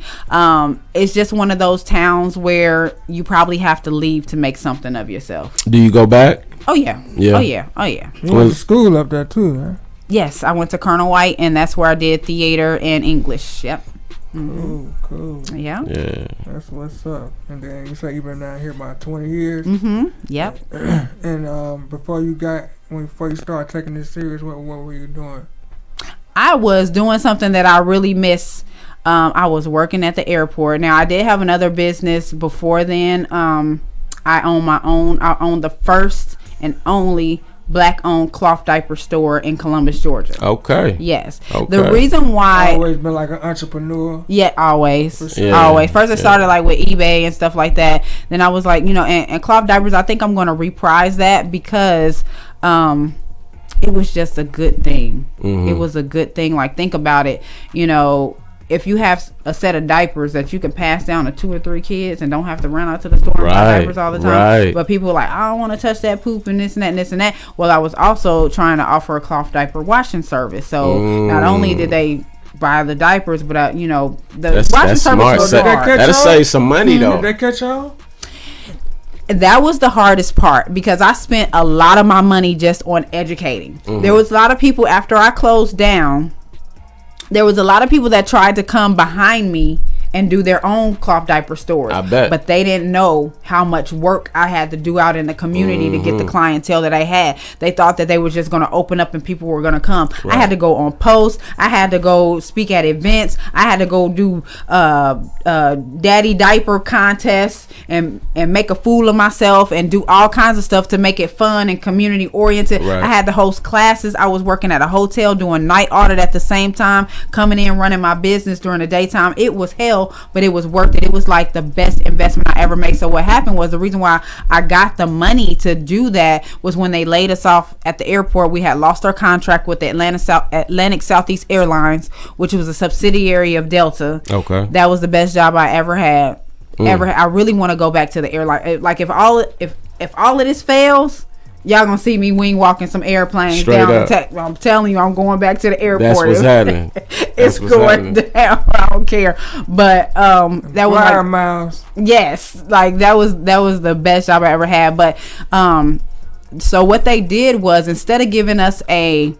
It's just one of those towns where you probably have to leave to make something of yourself. Do you go back? Oh, yeah. Yeah. Oh, yeah. Oh, yeah. You went to school up there too, huh? Yes, I went to Colonel White, and that's where I did theater and English. Yep. Cool. Yeah. Yeah. That's what's up. And then you say you've been down here about 20 years. Yep. And before you started taking this serious, what were you doing? I was doing something that I really miss. I was working at the airport. Now, I did have another business before then. I own the first and only black-owned cloth diaper store in Columbus, Georgia. Okay. Yes. Okay. The reason why... Always been like an entrepreneur. Yeah, always. Sure. Yeah. Always. First, I started like with eBay and stuff like that. Then I was like, and cloth diapers, I think I'm going to reprise that because it was just a good thing. Mm-hmm. It was a good thing. Like, think about it. If you have a set of diapers that you can pass down to 2 or 3 kids and don't have to run out to the store and buy diapers all the time. Right. But people are like, I don't want to touch that poop and this and that and this and that. Well, I was also trying to offer a cloth diaper washing service. So not only did they buy the diapers, but the washing service smart. was hard. That'll save some money though. Did they catch y'all? That was the hardest part because I spent a lot of my money just on educating. There was a lot of people after I closed down. There was a lot of people that tried to come behind me and do their own cloth diaper stores. I bet. But they didn't know how much work I had to do out in the community to get the clientele that I had. They thought that they were just going to open up and people were going to come. Right. I had to go on posts. I had to go speak at events. I had to go do daddy diaper contests and make a fool of myself and do all kinds of stuff to make it fun and community oriented. Right. I had to host classes. I was working at a hotel doing night audit at the same time, coming in running my business during the daytime. It was hell, but it was worth it. It was like the best investment I ever made. So what happened was the reason why I got the money to do that was when they laid us off at the airport. We had lost our contract with the Atlantic Southeast Airlines, which was a subsidiary of Delta. Okay. That was the best job I ever had. I really want to go back to the airline. Like if all of this fails, y'all gonna see me wing walking some airplanes straight down. I'm telling you, I'm going back to the airport. That's what's happening. It's going down. I don't care. But that was like miles. Yes, like that was the best job I ever had. But so what they did was instead of giving us a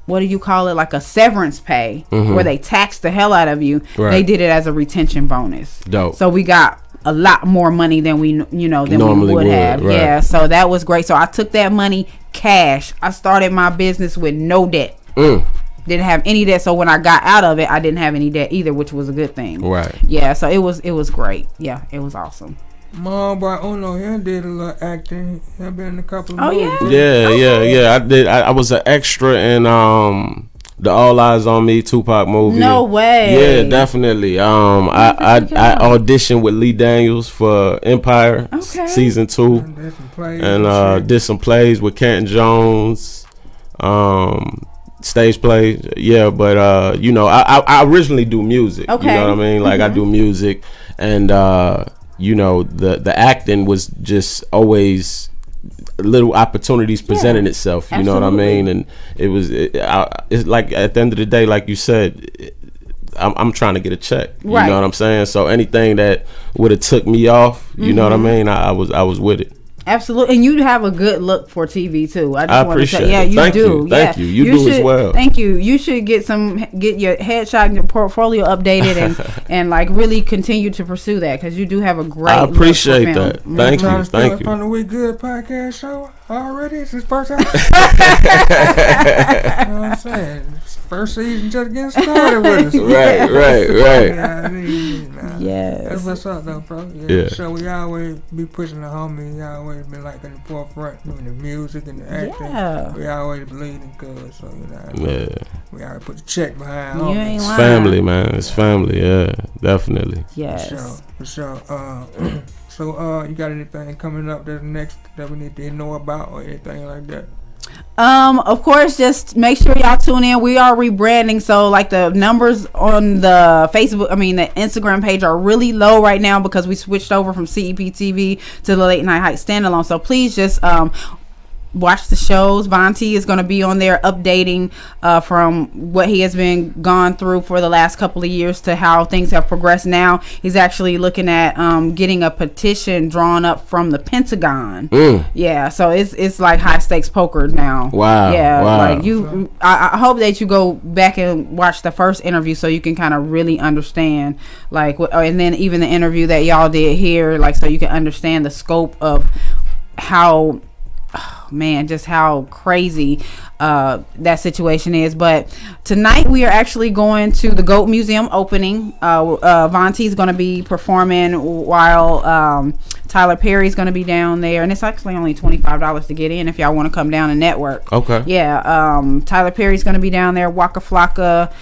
what do you call it, like a severance pay where they tax the hell out of you, they did it as a retention bonus. Dope. So we got a lot more money than we normally would have. Right. Yeah, so that was great. So I took that money cash. I started my business with no debt. Didn't have any debt. So when I got out of it, I didn't have any debt either, which was a good thing. Right. Yeah. So it was great. Yeah, it was awesome. Mom, boy, Uno here did a little acting. I've been in a couple of movies. Yeah. I did. I was an extra in the All Eyes on Me Tupac movie. No way. Yeah, definitely. I auditioned with Lee Daniels for Empire season 2, and did some plays with Canton Jones. Stage plays. Yeah, but I originally do music. Okay. You know what I mean? Like I do music, and you know, the acting was just always little opportunities presenting itself. You know what I mean? And it's like at the end of the day, like you said, I'm trying to get a check. You know what I'm saying? So anything that would have took me off, you know what I mean? I was with it. Absolutely, and you have a good look for TV too. I just want to say, it. you do. Thank you. You do should, as well. Thank you. You should get your headshot and your portfolio updated and like really continue to pursue that because you do have a great. I appreciate look for that. film. Thank you. Thank you. On the We Good podcast show already. It's his first time. You know what I'm saying? First season just getting started with us. Right. Yeah, I mean, yes. That's what's up, though, bro. Yeah. So we always be pushing the homie. We always been like in the forefront doing the music and the acting. Yeah. We always believe in good, so you know. Yeah. We always put the check behind You homies. ain't It's lying. family, man. It's family. Yeah, definitely. Yes. For sure. So you got anything coming up that's next that we need to know about or anything like that? Of course, just make sure y'all tune in. We are rebranding, so like the numbers on the Facebook, the Instagram page are really low right now because we switched over from CEP to the Late Night Hype standalone. So please just watch the shows. Von T is going to be on there updating from what he has been gone through for the last couple of years to how things have progressed now. He's actually looking at getting a petition drawn up from the Pentagon. Yeah, so it's like high stakes poker now. Wow. Yeah, wow. like I hope that you go back and watch the first interview so you can kind of really understand like and then even the interview that y'all did here, like so you can understand the scope of how just how crazy that situation is. But tonight we are actually going to the Guud Museum opening. Von T is going to be performing while Tyler Perry's going to be down there, and it's actually only $25 to get in if y'all want to come down and network. Okay. Yeah. Tyler Perry's going to be down there. Waka Flocka,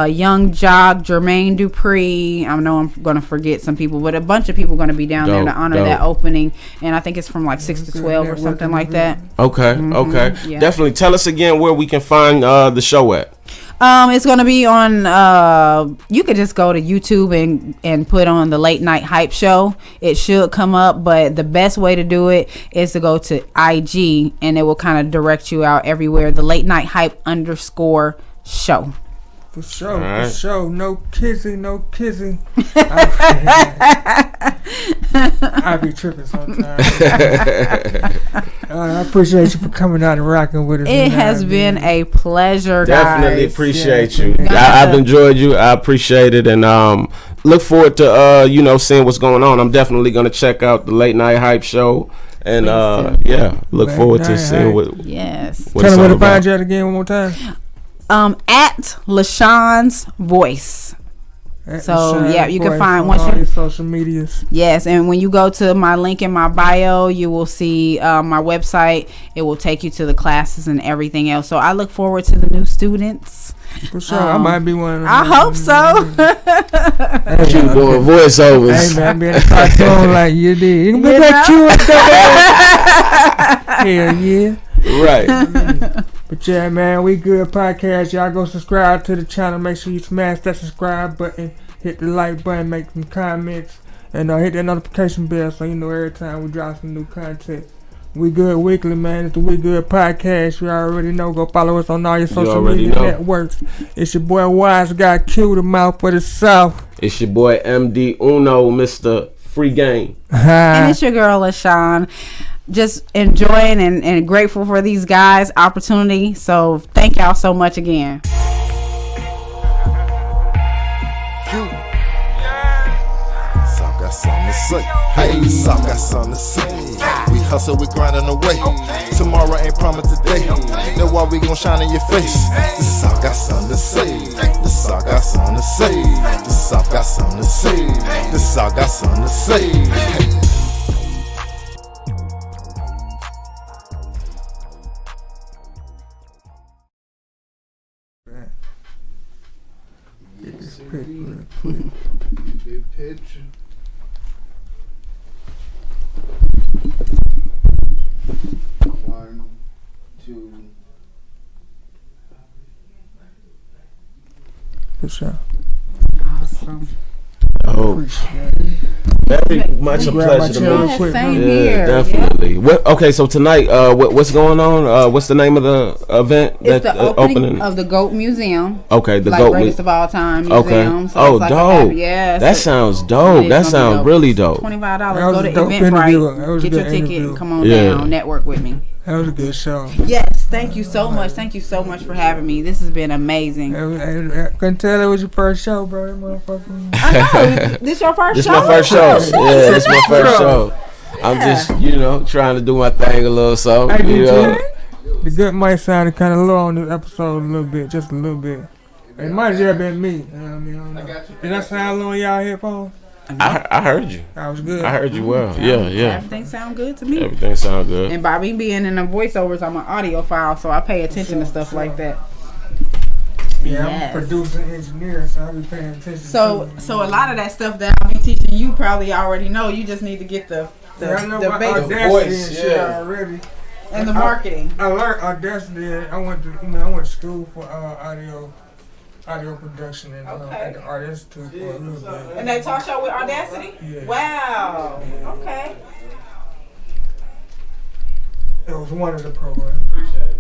Young Jock, Jermaine Dupri. I know I'm going to forget some people, but a bunch of people going to be down there to honor that opening. And I think it's from like 6 to 12 or something like that. Okay. Okay. Yeah. Definitely. Tell us again where we can find the show at. It's going to be on, you could just go to YouTube and put on the Late Night Hype Show. It should come up, but the best way to do it is to go to IG and it will kind of direct you out everywhere. The Late Night Hype _show. For sure, right. for sure. No kissing. I be tripping sometimes. I appreciate you for coming out and rocking with us. It has been a pleasure, Definitely guys. appreciate Yeah, you. I've enjoyed you. I appreciate it, and look forward to seeing what's going on. I'm definitely gonna check out the Late Night Hype Show, and look forward to seeing what. Yes. What Tell it's them where all to find about. you at again one more time. At Lashon's Voice. So yeah, you can find once all you your social medias. Yes, and when you go to my link in my bio, you will see my website. It will take you to the classes and everything else. So I look forward to the new students. For sure, I might be one of them. I hope so. You doing voiceovers? Hey man, be in the cartoon like you did. You can be Hell yeah. Right. But yeah, man, We Good Podcast. Y'all go subscribe to the channel. Make sure you smash that subscribe button, hit the like button, make some comments, and hit that notification bell so you know every time we drop some new content. We Good Weekly, man. It's the We Good Podcast. You already know. Go follow us on all your social media networks. It's your boy Wise Guy Q, the mouth for the South. It's your boy MD Uno, Mr. Free Game. And it's your girl LaShawn. Just enjoying and grateful for these guys' opportunity. So thank y'all so much again. Got something to say. Hey, so got something to say. We hustle, we grinding away. Tomorrow ain't promised today. Know why we gon' shine in your face. This all got something to say. This all got something to say. This all got something to say. This all got something to say. Hey. Big picture. One, two. For sure. Awesome. Oh, Appreciate it. very much a Grab my pleasure to chair meet real quick, same man. you. here. Yeah, definitely. What? Okay, so tonight, what's going on? What's the name of the event? It's the opening of the Goat Museum. Okay, the Like Goat greatest of all time museum. Okay. So Oh, it's like dope. Yes. That sounds dope. That sounds really dope. $25. That Go was to a dope interview. That was Eventbrite. a Get your good ticket interview. and come on Yeah. down. Network with me. That was a good show. Yes. Thank you so much. Thank you so much for having me. This has been amazing. I couldn't tell it was your first show, bro. That motherfucker. I know. This your first This show? my first show. Yeah, this my first show. I'm Yeah. just, trying to do my thing a little something. I You did know. too. The good mic sounded kind of low on this episode a little bit, just a little bit. It might have been me. You know what I mean? I don't know. Did I sound low on y'all headphones? I heard you. I was good. I heard you well. Yeah. Everything sound good to me. Everything sound good. And by me being in the voiceovers, I'm an audio file, so I pay attention to stuff like that. Yeah, Yes. I'm a producer, engineer, so I'll be paying attention. So to a lot of that stuff that I'll be teaching you probably already know. You just need to get the I know the about basics Audacity voice, and shit yeah. already. and the marketing. I learned Audacity. I went to school for audio production and Okay. at the Art Institute for a little bit. And they taught y'all with Audacity? Yeah. Wow. Okay. It was one of the programs. Appreciate it.